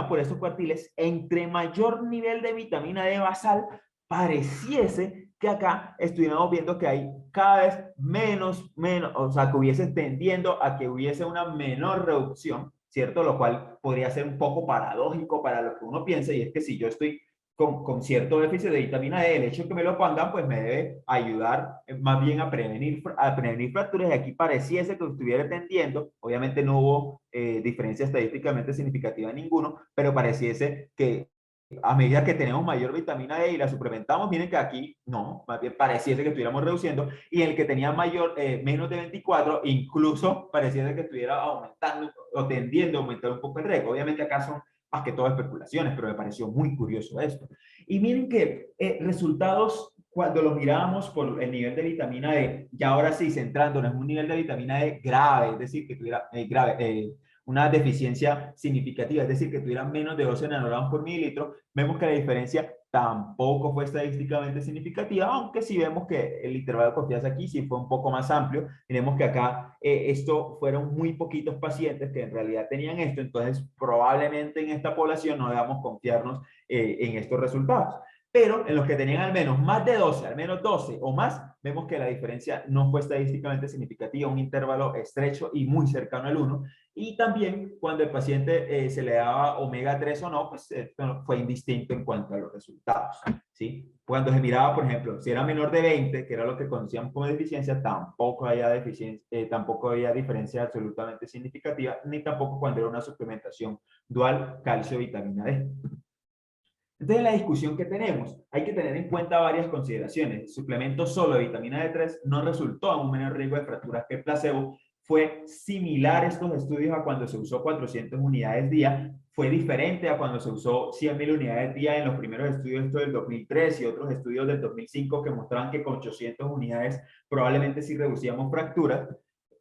Speaker 1: por estos cuartiles, entre mayor nivel de vitamina D basal, pareciese que acá estuviéramos viendo que hay cada vez menos, o sea, que hubiese tendiendo a que hubiese una menor reducción, ¿cierto? Lo cual podría ser un poco paradójico para lo que uno piensa, y es que si yo estoy con cierto déficit de vitamina D. El hecho de que me lo pongan, pues me debe ayudar más bien a prevenir fracturas. Y aquí pareciese que estuviera tendiendo, obviamente no hubo diferencia estadísticamente significativa en ninguno, pero pareciese que a medida que tenemos mayor vitamina D y la suplementamos, miren que aquí no, más bien pareciese que estuviéramos reduciendo, y el que tenía menos de 24, incluso pareciese que estuviera aumentando o tendiendo a aumentar un poco el riesgo. Obviamente acá son más que todo especulaciones, pero me pareció muy curioso esto. Y miren que resultados, cuando los mirábamos por el nivel de vitamina D, ya ahora sí, centrándonos en un nivel de vitamina D grave, es decir, que tuviera una deficiencia significativa, es decir, que tuviera menos de 12 nanogramos por mililitro, vemos que la diferencia tampoco fue estadísticamente significativa, aunque sí vemos que el intervalo de confianza aquí sí fue un poco más amplio. Miremos que acá esto fueron muy poquitos pacientes que en realidad tenían esto, entonces probablemente en esta población no debamos confiarnos en estos resultados. Pero en los que tenían al menos más de 12, al menos 12 o más, vemos que la diferencia no fue estadísticamente significativa, un intervalo estrecho y muy cercano al 1. Y también cuando el paciente se le daba omega 3 o no, pues esto fue indistinto en cuanto a los resultados, ¿sí? Cuando se miraba, por ejemplo, si era menor de 20, que era lo que conocíamos como deficiencia, tampoco había diferencia absolutamente significativa, ni tampoco cuando era una suplementación dual calcio-vitamina D. Entonces, en la discusión que tenemos, hay que tener en cuenta varias consideraciones. El suplemento solo de vitamina D3 no resultó en un menor riesgo de fracturas que el placebo. Fue similar estos estudios a cuando se usó 400 unidades día. Fue diferente a cuando se usó 100.000 unidades día en los primeros estudios, esto del 2003 y otros estudios del 2005 que mostraban que con 800 unidades probablemente sí reducíamos fracturas.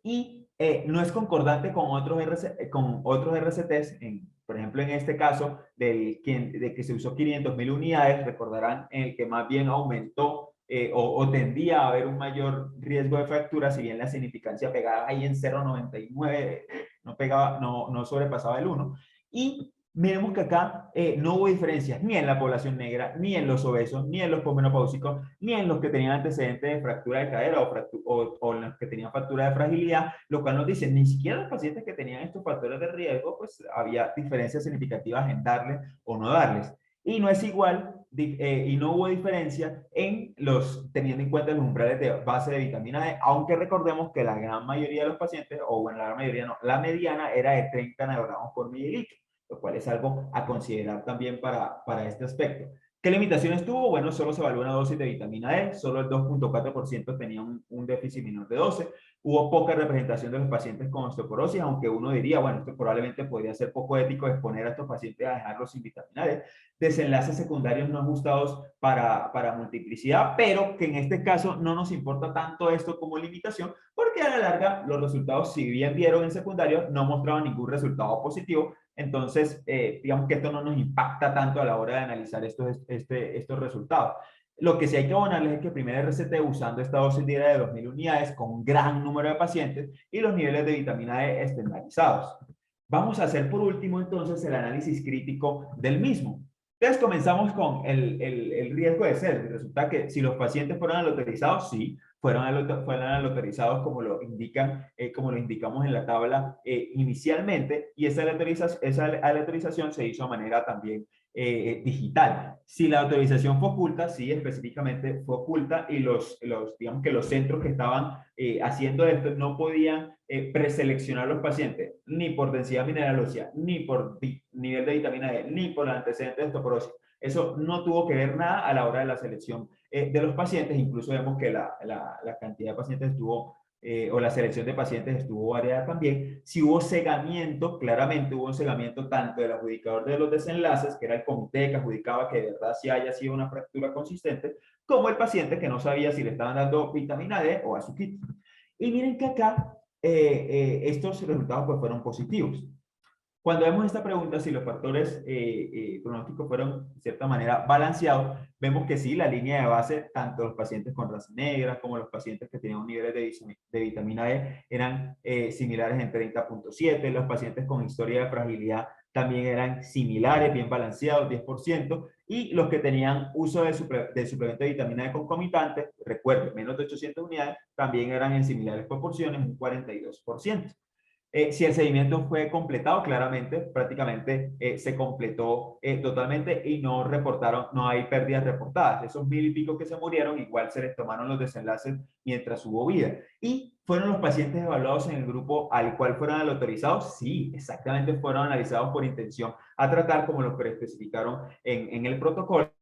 Speaker 1: Y no es concordante con otros RCTs, por ejemplo, en este caso, de que se usó 500.000 unidades, recordarán, en el que más bien aumentó o tendía a haber un mayor riesgo de fractura, si bien la significancia pegaba ahí en 0,99, no sobrepasaba el 1. Y miremos que acá no hubo diferencias ni en la población negra, ni en los obesos, ni en los posmenopáusicos, ni en los que tenían antecedentes de fractura de cadera o en los que tenían fractura de fragilidad, lo cual nos dice, ni siquiera los pacientes que tenían estos factores de riesgo, pues había diferencias significativas en darles o no darles. Y no es igual, y no hubo diferencia teniendo en cuenta los umbrales de base de vitamina D, aunque recordemos que la gran mayoría de los pacientes, o bueno, la gran mayoría no, la mediana era de 30 nanogramos por mililitro, lo cual es algo a considerar también para este aspecto. ¿Qué limitaciones tuvo? Bueno, solo se evaluó una dosis de vitamina D, solo el 2,4% tenía un déficit menor de 12. Hubo poca representación de los pacientes con osteoporosis, aunque uno diría, bueno, esto probablemente podría ser poco ético exponer a estos pacientes a dejarlos sin vitamina D. Desenlaces secundarios no ajustados para multiplicidad, pero que en este caso no nos importa tanto esto como limitación, porque a la larga los resultados, si bien vieron en secundario, no mostraban ningún resultado positivo. Entonces, digamos que esto no nos impacta tanto a la hora de analizar estos resultados. Lo que sí hay que abonarles es que el primer RCT usando esta dosis diaria de 2.000 unidades con un gran número de pacientes y los niveles de vitamina D estandarizados. Vamos a hacer por último entonces el análisis crítico del mismo. Entonces comenzamos con el riesgo de ser. Resulta que si los pacientes fueron aloterizados, sí, fueron aloterizados como como lo indicamos en la tabla inicialmente, y esa aleatorización se hizo de manera también digital. Si la autorización fue oculta, sí, específicamente fue oculta, y digamos que los centros que estaban haciendo esto no podían preseleccionar los pacientes ni por densidad mineral ósea, ni por nivel de vitamina D, ni por antecedentes de osteoporosis. Eso no tuvo que ver nada a la hora de la selección de los pacientes. Incluso vemos que la cantidad de pacientes estuvo o la selección de pacientes estuvo variada también. Si hubo cegamiento, claramente hubo un cegamiento tanto del adjudicador de los desenlaces, que era el comité que adjudicaba que de verdad sí haya sido una fractura consistente, como el paciente que no sabía si le estaban dando vitamina D o azuquita. Y miren que acá estos resultados pues fueron positivos. Cuando vemos esta pregunta, si los factores pronósticos fueron de cierta manera balanceados, vemos que sí, la línea de base, tanto los pacientes con raza negra como los pacientes que tenían niveles de vitamina D eran similares en 30,7. Los pacientes con historia de fragilidad también eran similares, bien balanceados, 10%. Y los que tenían uso de suplemento de vitamina D concomitante, recuerden, menos de 800 unidades, también eran en similares proporciones, un 42%. Si el seguimiento fue completado, claramente, prácticamente se completó totalmente y no reportaron, no hay pérdidas reportadas. Esos 1000 y pico que se murieron, igual se les tomaron los desenlaces mientras hubo vida. ¿Y fueron los pacientes evaluados en el grupo al cual fueron autorizados? Sí, exactamente, fueron analizados por intención a tratar, como lo especificaron en el protocolo.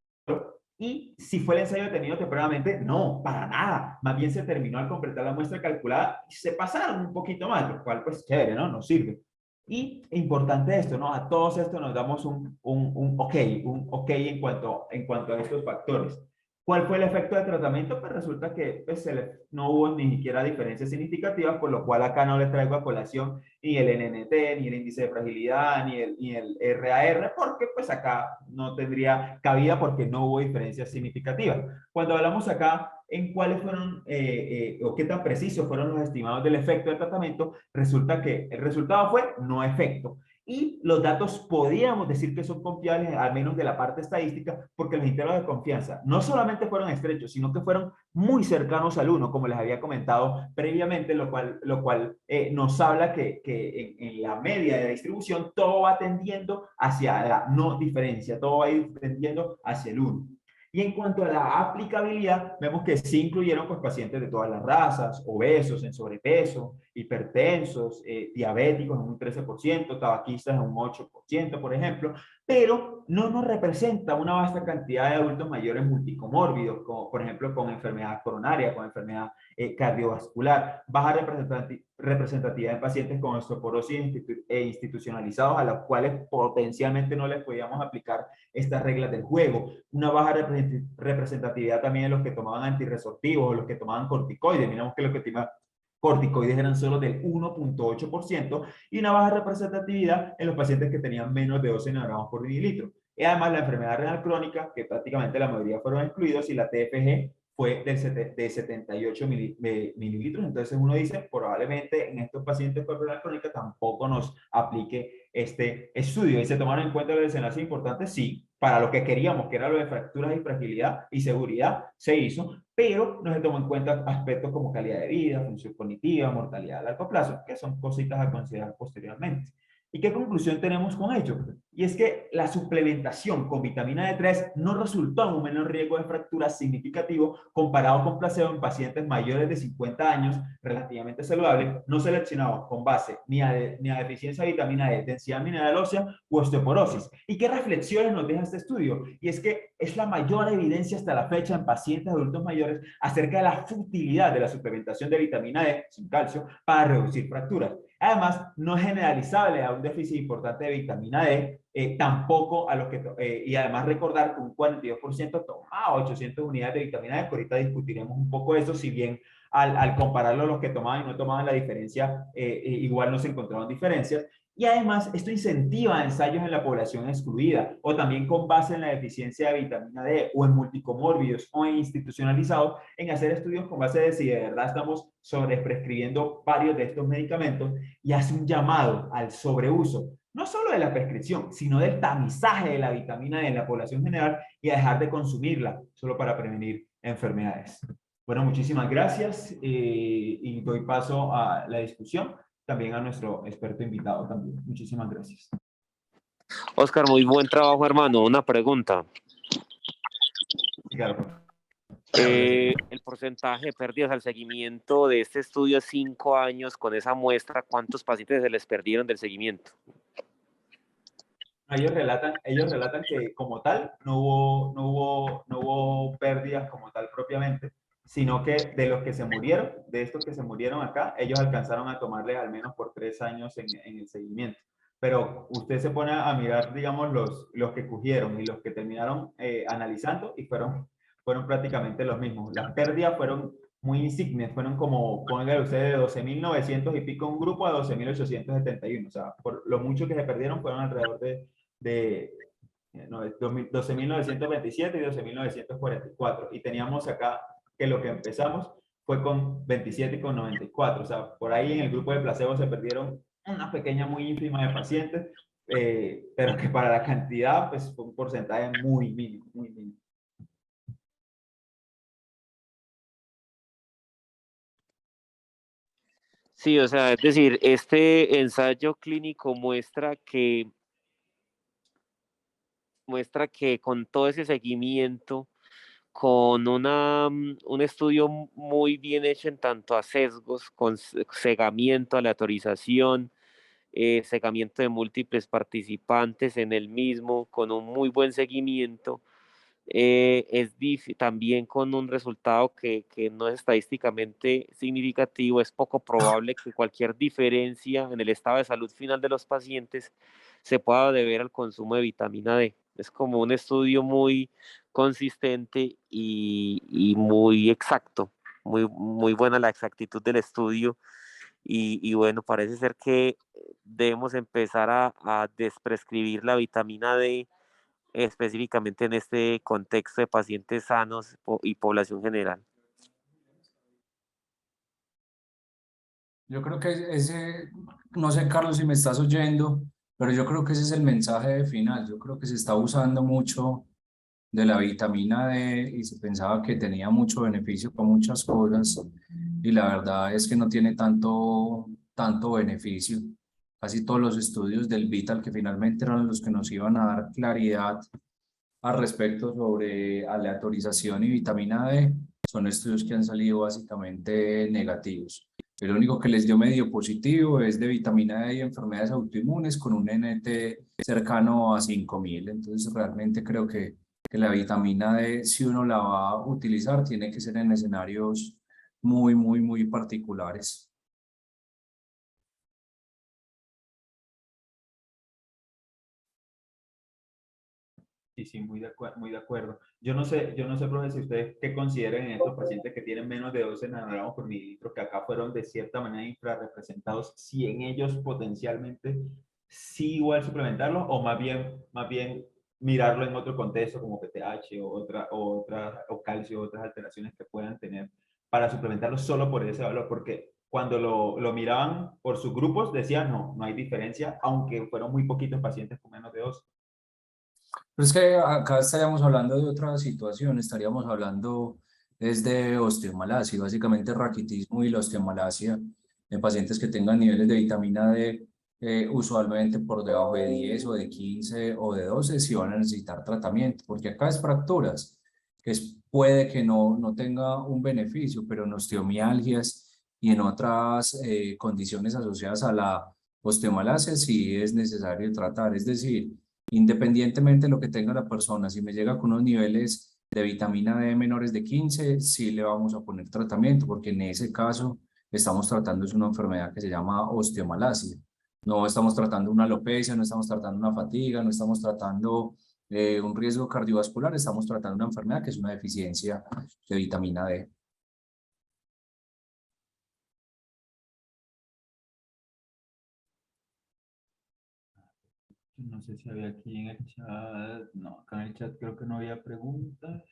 Speaker 1: Y si fue el ensayo detenido tempranamente, no, para nada. Más bien se terminó al completar la muestra calculada y se pasaron un poquito más, lo cual pues chévere, ¿no? Nos sirve. Y importante esto, ¿no? A todos esto nos damos un ok en cuanto a estos factores. ¿Cuál fue el efecto de tratamiento? Pues resulta que pues, no hubo ni siquiera diferencias significativas, por lo cual acá no les traigo a colación ni el NNT, ni el índice de fragilidad, ni el RAR, porque pues acá no tendría cabida porque no hubo diferencias significativas. Cuando hablamos acá en cuáles fueron o qué tan precisos fueron los estimados del efecto del tratamiento, resulta que el resultado fue no efecto. Y los datos podríamos decir que son confiables, al menos de la parte estadística, porque los intervalos de confianza no solamente fueron estrechos, sino que fueron muy cercanos al 1, como les había comentado previamente, lo cual nos habla que en la media de distribución todo va tendiendo hacia la no diferencia, todo va a ir tendiendo hacia el 1. Y en cuanto a la aplicabilidad, vemos que sí incluyeron pues, pacientes de todas las razas, obesos, en sobrepeso, hipertensos, diabéticos en un 13%, tabaquistas en un 8%, por ejemplo, pero no nos representa una vasta cantidad de adultos mayores multicomórbidos, como por ejemplo con enfermedad coronaria, con enfermedad cardiovascular, baja representatividad en pacientes con osteoporosis institucionalizados a los cuales potencialmente no les podíamos aplicar estas reglas del juego, una baja representatividad también en los que tomaban antirresortivos o los que tomaban corticoides. Miramos que los que tomaban corticoides eran solo del 1.8% y una baja representatividad en los pacientes que tenían menos de 12 nanogramos por mililitro. Y además la enfermedad renal crónica, que prácticamente la mayoría fueron excluidos, y la TFG fue de 78 mililitros. Entonces uno dice, probablemente en estos pacientes con renal crónica tampoco nos aplique este estudio. ¿Y se tomaron en cuenta los desenlaces importantes? Sí, para lo que queríamos, que era lo de fracturas y fragilidad y seguridad, se hizo, pero no se tomó en cuenta aspectos como calidad de vida, función cognitiva, mortalidad a largo plazo, que son cositas a considerar posteriormente. ¿Y qué conclusión tenemos con ello? Y es que la suplementación con vitamina D3 no resultó en un menor riesgo de fracturas significativo comparado con placebo en pacientes mayores de 50 años, relativamente saludables, no seleccionados con base ni a deficiencia de vitamina D, densidad mineral ósea u osteoporosis. ¿Y qué reflexiones nos deja este estudio? Y es que es la mayor evidencia hasta la fecha en pacientes adultos mayores acerca de la futilidad de la suplementación de vitamina D, sin calcio, para reducir fracturas. Además, no es generalizable a un déficit importante de vitamina D, tampoco a los que, y además recordar que un 42% tomaba 800 unidades de vitamina D, que ahorita discutiremos un poco eso, si bien al compararlo a los que tomaban y no tomaban la diferencia, igual no se encontraron diferencias. Y además, esto incentiva ensayos en la población excluida o también con base en la deficiencia de vitamina D o en multicomórbidos o en institucionalizados en hacer estudios con base de si de verdad estamos sobreprescribiendo varios de estos medicamentos y hace un llamado al sobreuso, no solo de la prescripción, sino del tamizaje de la vitamina D en la población general y a dejar de consumirla solo para prevenir enfermedades. Bueno, muchísimas gracias y doy paso a la discusión, también a nuestro experto invitado también. Muchísimas gracias.
Speaker 2: Oscar, muy buen trabajo, hermano. Una pregunta.
Speaker 1: Claro.
Speaker 2: El porcentaje de pérdidas al seguimiento de este estudio de 5 años con esa muestra, ¿cuántos pacientes se les perdieron del seguimiento?
Speaker 1: Ellos relatan que como tal no hubo pérdidas como tal propiamente, sino que de los que se murieron, de estos que se murieron acá, ellos alcanzaron a tomarle al menos por 3 años en el seguimiento. Pero usted se pone a mirar, digamos, los que cogieron y los que terminaron analizando y fueron prácticamente los mismos. Las pérdidas fueron muy insignes, fueron como, póngale usted, de 12.900 y pico un grupo a 12.871. O sea, por lo mucho que se perdieron fueron alrededor de no, 12.927 y 12.944. Y teníamos acá que lo que empezamos fue con 27 y con 94. O sea, por ahí en el grupo de placebo se perdieron una pequeña, muy ínfima de pacientes, pero que para la cantidad, pues fue un porcentaje muy mínimo, muy mínimo.
Speaker 2: Sí, o sea, es decir, este ensayo clínico muestra que con todo ese seguimiento, con un estudio muy bien hecho en tanto a sesgos, con cegamiento, aleatorización, cegamiento de múltiples participantes en el mismo, con un muy buen seguimiento, también con un resultado que no es estadísticamente significativo, es poco probable que cualquier diferencia en el estado de salud final de los pacientes se pueda deber al consumo de vitamina D. Es como un estudio muy consistente y muy exacto, muy buena la exactitud del estudio. Y bueno, parece ser que debemos empezar a desprescribir la vitamina D específicamente en este contexto de pacientes sanos y población general.
Speaker 3: Yo creo que ese, no sé, Carlos, si me estás oyendo, pero yo creo que ese es el mensaje final. Yo creo que se está usando mucho de la vitamina D y se pensaba que tenía mucho beneficio para muchas cosas y la verdad es que no tiene tanto beneficio. Casi todos los estudios del Vital que finalmente eran los que nos iban a dar claridad al respecto sobre aleatorización y vitamina D son estudios que han salido básicamente negativos. El único que les dio medio positivo es de vitamina D y enfermedades autoinmunes con un NT cercano a 5000. Entonces realmente creo que la vitamina D, si uno la va a utilizar, tiene que ser en escenarios muy particulares.
Speaker 1: Sí, sí, muy de acuerdo. Yo no sé, profe, si ustedes qué consideran en estos pacientes que tienen menos de 12 nanogramos por mililitro, que acá fueron de cierta manera infrarrepresentados, si en ellos potencialmente sí igual suplementarlo o más bien mirarlo en otro contexto como PTH o calcio, otras alteraciones que puedan tener para suplementarlo solo por ese valor, porque cuando lo miraban por sus grupos decían no hay diferencia, aunque fueron muy poquitos pacientes con menos de 12.
Speaker 3: Pero es que acá estaríamos hablando de otra situación, estaríamos hablando desde osteomalacia, básicamente raquitismo y la osteomalacia en pacientes que tengan niveles de vitamina D usualmente por debajo de 10 o de 15 o de 12 si van a necesitar tratamiento, porque acá es fracturas, puede que no tenga un beneficio, pero en osteomialgias y en otras condiciones asociadas a la osteomalacia sí es necesario tratar, es decir, independientemente de lo que tenga la persona, si me llega con unos niveles de vitamina D menores de 15, sí le vamos a poner tratamiento, porque en ese caso estamos tratando es una enfermedad que se llama osteomalacia. No estamos tratando una alopecia, no estamos tratando una fatiga, no estamos tratando un riesgo cardiovascular, estamos tratando una enfermedad que es una deficiencia de vitamina D.
Speaker 1: No sé si había aquí en el chat. No, acá en el chat creo que no había preguntas.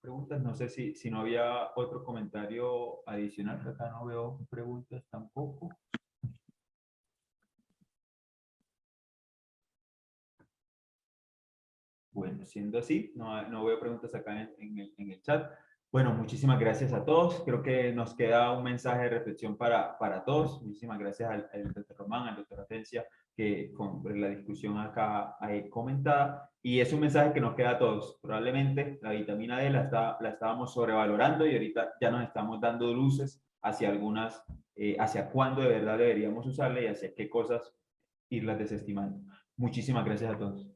Speaker 1: No sé si no había otro comentario adicional, que acá no veo preguntas tampoco. Bueno, siendo así, no veo preguntas acá en el chat. Bueno, muchísimas gracias a todos. Creo que nos queda un mensaje de reflexión para todos. Muchísimas gracias al doctor Román, al doctor Atencia, que con la discusión acá comentada. Y es un mensaje que nos queda a todos. Probablemente la vitamina D la estábamos sobrevalorando y ahorita ya nos estamos dando luces hacia cuándo de verdad deberíamos usarla y hacia qué cosas irlas desestimando. Muchísimas gracias a todos.